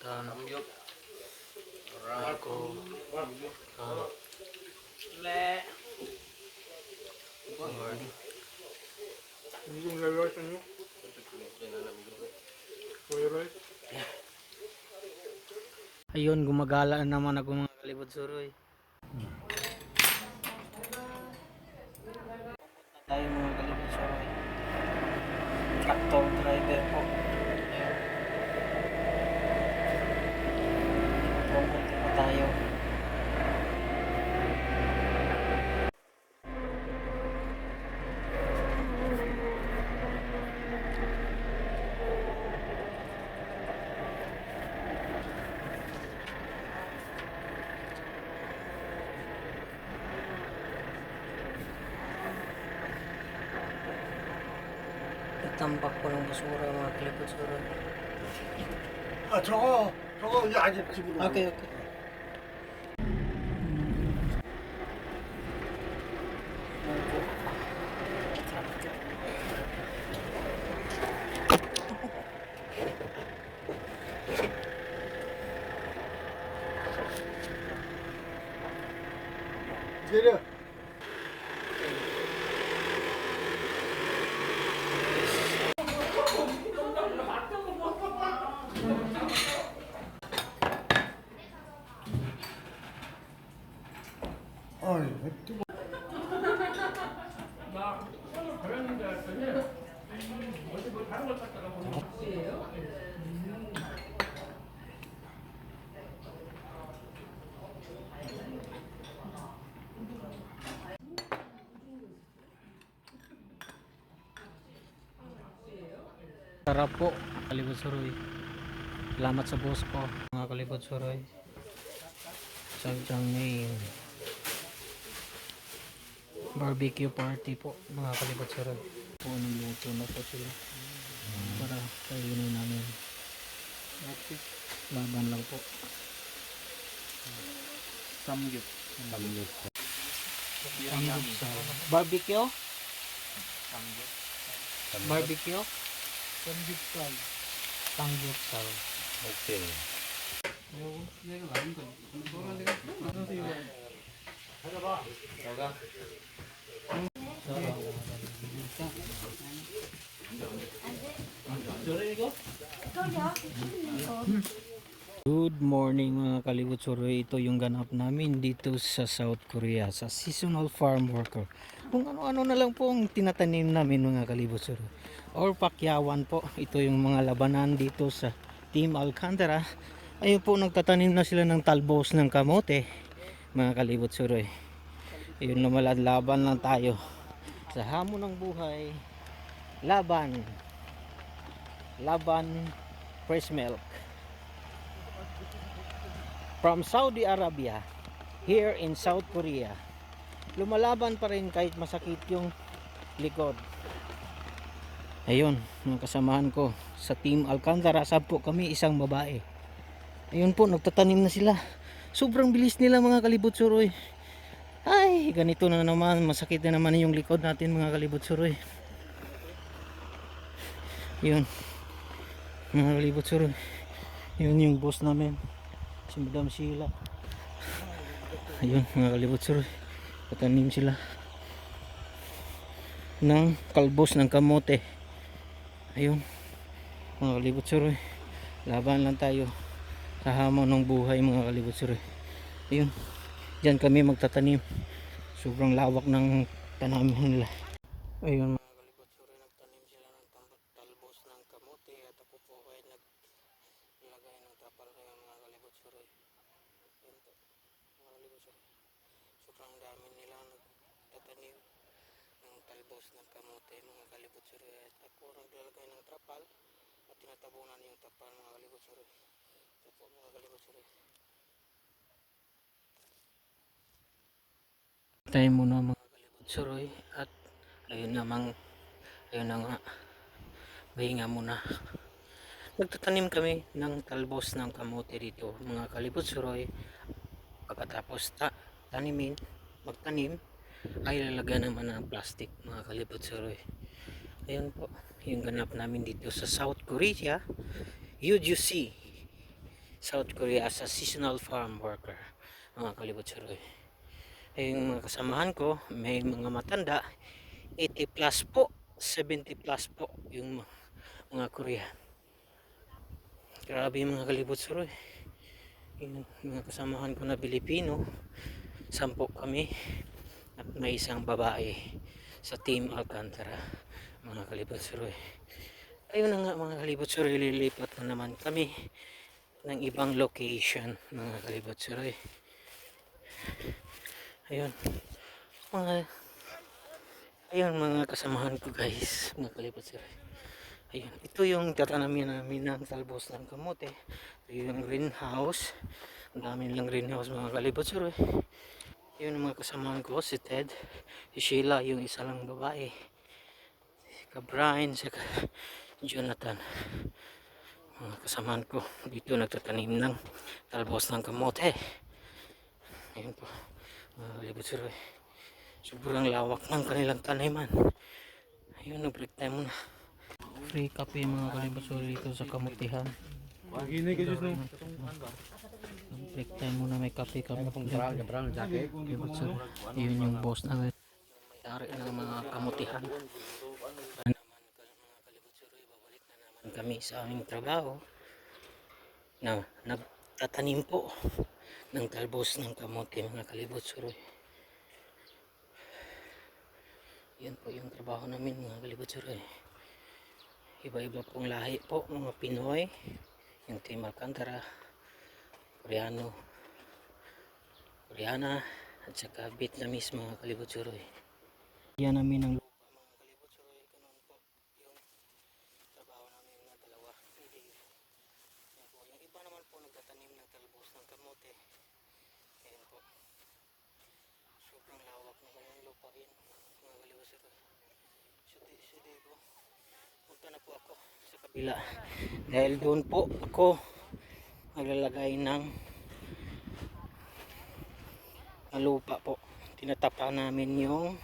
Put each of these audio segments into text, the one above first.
San Rako Le Lord. Yung lalaway sa inyo? Kuya Roy? Ayun, gumagala naman ako mga kalibot suroy. Tayo mga kalibot suroy. Tractor driver po. Pumunta na tayo. Tambak po ng basura mga kalibot suroy. 아 저거 이제 안에 집으로. Okay, okay. 내려. 아이 뜨거. Sarap po, kalibot suroy. Salamat sa boss ko, mga kalibot suroy. Sadyang may barbecue party po, mga kalibot suroy. Po, nagluto na po sila para kainin namin. Laban lang po. Samgyup. Samgyup sa barbecue? Barbecue? 삼겹살. Samgyupsal. 오케이. Good morning mga kalibot suroy. Ito yung ganap namin dito sa South Korea sa seasonal farm worker. Kung ano-ano na lang po ang tinatanim namin mga kalibot suroy. Or pakyawan po. Ito yung mga labanan dito sa Team Alcantara. Ayun po, nagtatanim na sila ng talbos ng kamote mga kalibot suroy. Ayun, lumalad-laban lang tayo sa hamon ng buhay. Laban fresh milk from Saudi Arabia here in South Korea. Lumalaban pa rin kahit masakit yung likod. Ayun, mga kasamahan ko sa Team Alcantara, po kami, isang babae. Ayun po, nagtatanim na sila. Sobrang bilis nila mga kalibot suroy. Ay, ganito na naman, masakit na naman yung likod natin mga kalibot suroy. Yun, mga kalibot suroy. Yun yung boss namin, si Madam Sheila. Ayun mga kalibot suroy, tatanim sila ng kalbos ng kamote. Ayun mga kalibot suroy, laban lang tayo sa hamon ng buhay mga kalibot suroy. Ayun, dyan kami magtatanim. Sobrang lawak ng tanamin nila. Ayun mga kalibot suroy, nagtanim sila ng talbos ng kamote at ako po ay naglagay ng trapal ngayon mga kalibot suroy. Ayun po mga kalibot suroy, sobrang dami nila nagtatanim ng talbos ng kamote mga kalibot suroy. At ako naglalagay ng trapal at tinatabunan yung trapal mga kalibot suroy. Ito po mga kalibot suroy. Tayo muna mga kalibot suroy at ayun na nga, pahinga muna. Nagtatanim kami ng talbos ng kamote dito mga kalibot suroy. Pagkatapos magtanim ay lalagyan naman ng plastic mga kalibot suroy. Ayun po yung ganap namin dito sa South Korea, UGC South Korea as a seasonal farm worker, mga kalibot suroy. Yung mga kasamahan ko, may mga matanda, 80 plus po, 70 plus po yung mga Korean. Grabe yung mga kalibot suroy. Yung mga kasamahan ko na Pilipino, 10 kami at may isang babae sa Team Alcantara, mga kalibot suroy. Ayun na nga mga kalibot suroy, lilipat na naman kami ng ibang location, mga kalibot suroy. Ayun mga mga kasamahan ko guys, mga kalibot suroy. Ayun, ito yung tatanamin namin ng talbos ng kamote. Ito yung greenhouse. Ang dami nilang greenhouse, mga kalibot suroy. Yun ang mga kasamahan ko, si Ted, si Sheila, yung isa lang babae, si Brian, si Jonathan. Mga kasamahan ko dito nagtatanim ng talbos ng kamote. Ayun po, mga kalibot suroy. Sobrang lawak ng kanilang taniman. Ayun, nag-break time muna. Free kape mga kalibot suroy dito sa kamutihan. Break time muna, may kape kami. Yun yung boss na may-ari ng mga kamutihan. Kami sa aming trabaho na nagtatanim po ng talbos ng kamote, mga kalibot suroy. Yan po yung trabaho namin, mga kalibot suroy. Iba-iba pong lahi po, mga Pinoy, yung Team Alcantara, Koreano, Koreana, at saka Vietnamese, mga kalibot suroy. Yan namin ang lupa, mga kalibot suroy. Ganun po yung trabaho namin na dalawa. Yan po. Yung iba naman po nagtatanim ng talbos ng kamote. Ayan po. Sobrang lawak ng kanyang lupa yan, mga kalibot suroy. Sudi po. Punta na po ako sa kabila. Dahil doon po ako maglalagay ng lupa po. Tinatapa namin yung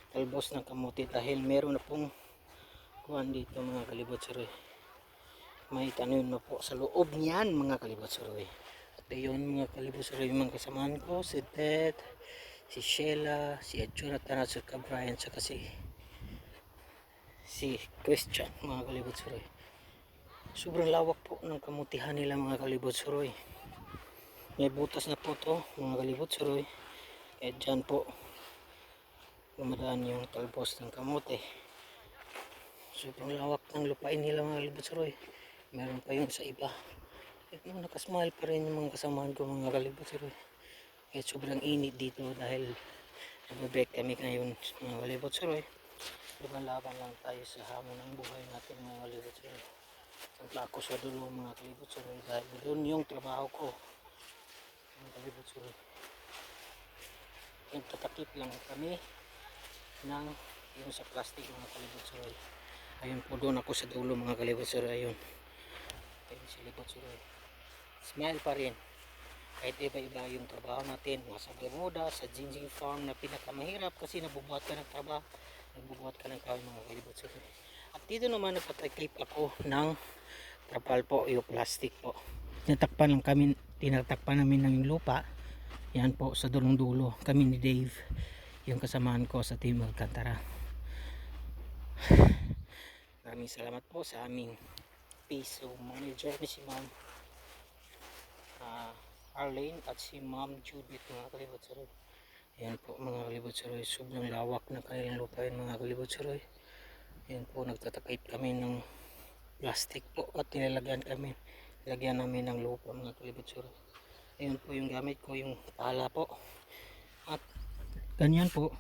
talbos ng kamote dahil meron na pong kuhan dito, mga kalibot suroy. May tanim na po sa loob niyan, mga kalibot suroy. At yun, mga kalibot suroy, mga kasamahan ko, si Ted, si Sheila, si Jonathan, at si Brian, saka si Christian, mga kalibot suroy. Sobrang lawak po ng kamutihan nila, mga kalibot suroy. May butas na po to, mga kalibot suroy. Kaya dyan po gumadaan yung talbos ng kamote. Sobrang lawak ng lupain nila, mga kalibot suroy. Meron pa yung sa iba. Nakasmile pa rin yung mga kasamahan ko, mga kalibot suroy. Kaya sobrang init dito dahil nag-break kami ngayon, mga kalibot suroy. Laban lang tayo sa hamon ng buhay natin, mga kalibot suroy. Punta ako sa dulo, mga kalibot suroy, dahil doon yung trabaho ko, mga kalibot suroy. Nagtatakip lang kami ng yung sa plastic, mga kalibot suroy. Ayun po, doon ako sa dulo, mga kalibot suroy. Ayun si kalibot suroy. Smile pa rin kahit iba-iba yung trabaho natin. Sa Bermuda, sa Jinjing Farm na pinakamahirap kasi nabubuhat ka ng trabaho, nagbubuhat ka ng kahoy, mga kalibot suroy. At dito naman nagtatakip ako ng trapal po, yung plastic po. Tinatakpan namin ng lupa. Yan po sa dulong dulo kami ni Dave, yung kasamahan ko sa Team Alcantara. Maraming salamat po sa aming piso manager ni si Ma'am Arlene at si Ma'am Judith, mga kalibot suroy. Yan po, mga kalibot suroy, sobrang lawak ng kanilang lupa yun, mga kalibot suroy. Yan po, nagtatakip kami ng plastic po at nilagyan namin ng lupa, mga kalibot suroy. Ayun po yung gamit ko, yung pala po. At ganyan po.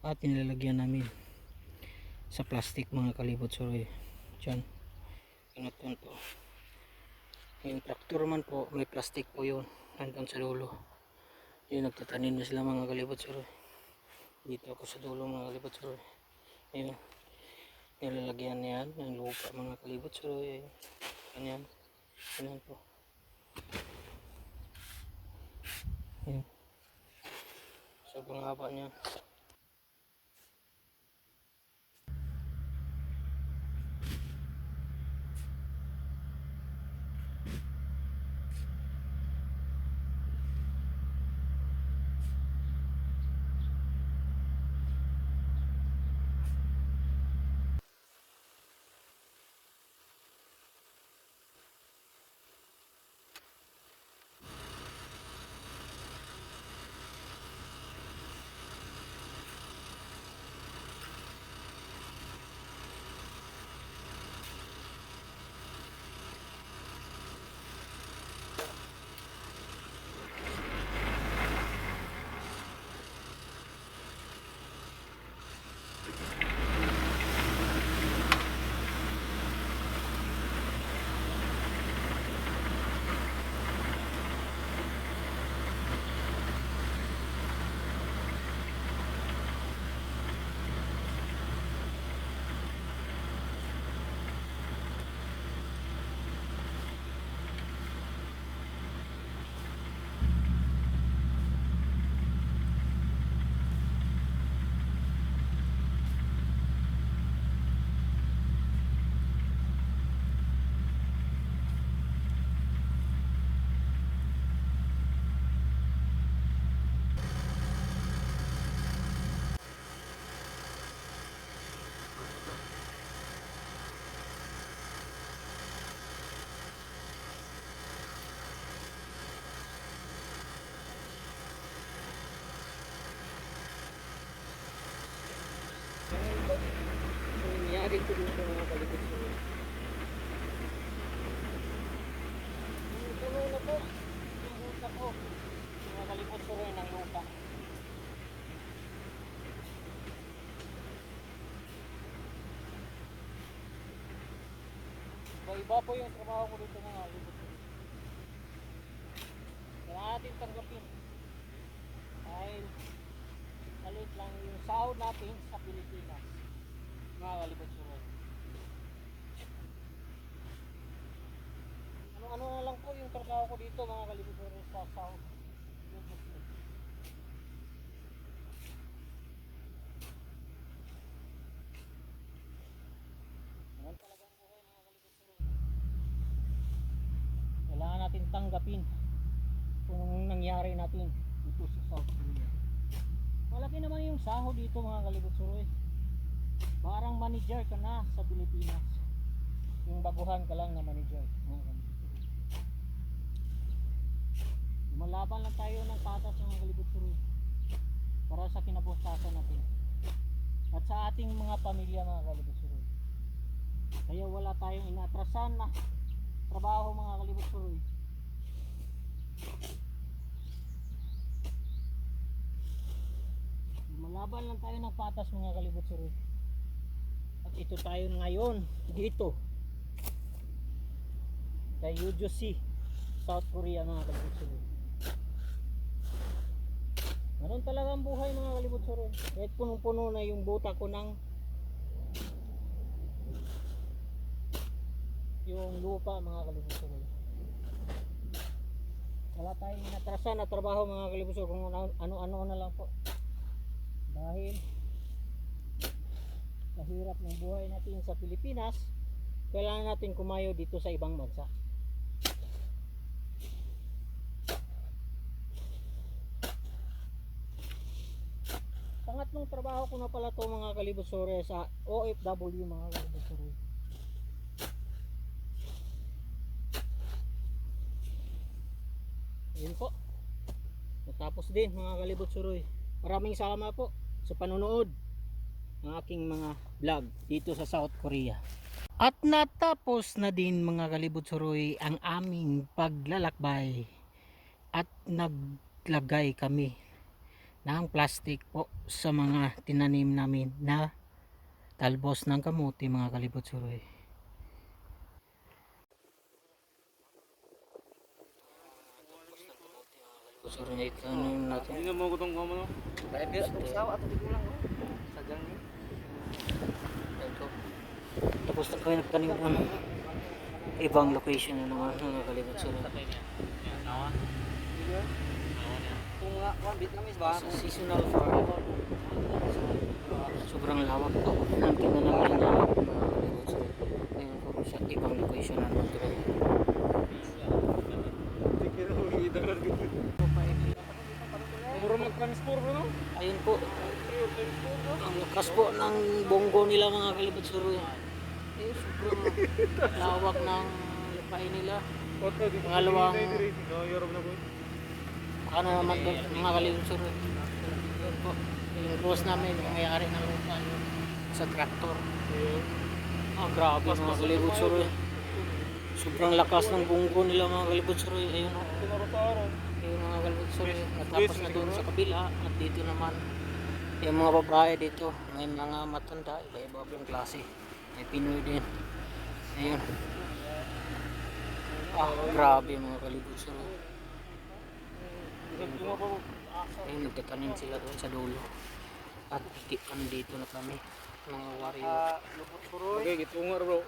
At nilalagyan namin sa plastic, mga kalibot suroy. Diyan. Pinutun po. Yung tractor man po, may plastic po yun. Nandun sa dulo. Yun, nagtatanim na sila, mga kalibot suroy. Dito ako sa dulo, mga kalibot suroy. Ayun. Nilalagyan yan ng lupa, mga kalibot suroy. Ayun. Ganyan. Ganyan po. Ayan. Sobrang haba niya. Iba-iba po yung trabaho ko dito mga kalibot suroy. Kaya natin tanggapin. Dahil maliit lang yung sahod natin sa Pilipinas. Mga kalibot suroy. Ano na lang po yung trabaho ko dito mga kalibot suroy sa sahod. Ganun talaga ang buhay mga kalibot suroy. Kailangan natin tanggapin kung nangyari natin dito sa South Korea. Malaki naman yung sahod dito mga kalibot suroy. Parang manager ka na sa Pilipinas. Yung baguhan ka lang na manager mga kalibot suroy. Lumalaban lang tayo ng patas mga kalibot suroy para sa kinabukasan natin at sa ating mga pamilya mga kalibot suroy. Kaya wala tayong inatrasan na trabaho mga kalibot suroy. Lumalaban lang tayo ng patas mga kalibot suroy. At ito tayo ngayon dito sa Yeoju-si, South Korea mga kalibot suroy. Ganun talaga ang buhay mga kalibot suroy. Kahit punong-puno na yung buta ko ng yung lupa mga kalibot suroy. Wala tayong inatrasan na trabaho mga kalibot suroy kung ano-ano na lang po. Dahil sa hirap ng buhay natin sa Pilipinas, kailangan natin kumayo dito sa ibang bansa. Pangatlong trabaho ko na pala to mga kalibot suroy sa OFW mga kalibot suroy. Ayun po. Natapos din mga kalibot suroy. Maraming salamat po sa panonood ng aking mga vlog dito sa South Korea. At natapos na din mga kalibot suroy ang aming paglalakbay at naglagay kami ng plastic po sa mga tinanim namin na talbos ng kamuti mga kalibot suroy. Suroy ito natin. Hindi na mo ko itong kamo no? Dahil itong sawa at tigulang mo. Sadyang niya. Ito. Tapos na kami nagtanim ng ibang location na naman mga kalibot suroy. Kung nga, Vietnamese ba? Sa seasonal farm. Sobrang lawak po ng tingnan namin na mga kalibot suroy. Ngayon po sa ibang location na naman ito. Mura mag-transfer bro no? Ayun po. Ang lakas po ng bonggo nila mga kalibot suroy. Eh, sobrang lawak ng lupain nila. Pangalawang Europe na po. ano naman doon mga kalibot suroy. Yun po. Yung cross namin, yung mayari ng lupa yun, sa traktor. Grabe mga kalibot suroy. Sobrang lakas ng bonggo nila mga kalibot suroy. Ayun o. Yung mga kalibot suroy. Natapos na doon sa kabila. At dito naman yung mga babae dito. May mga matanda. Iba-iba yung klase. May Pinoy din. Ayun. Grabe mga kalibot suroy. Ayun, nagtatanim sila doon sa dulo. At dito na kami. Mga warrior. Okay, gitungar bro.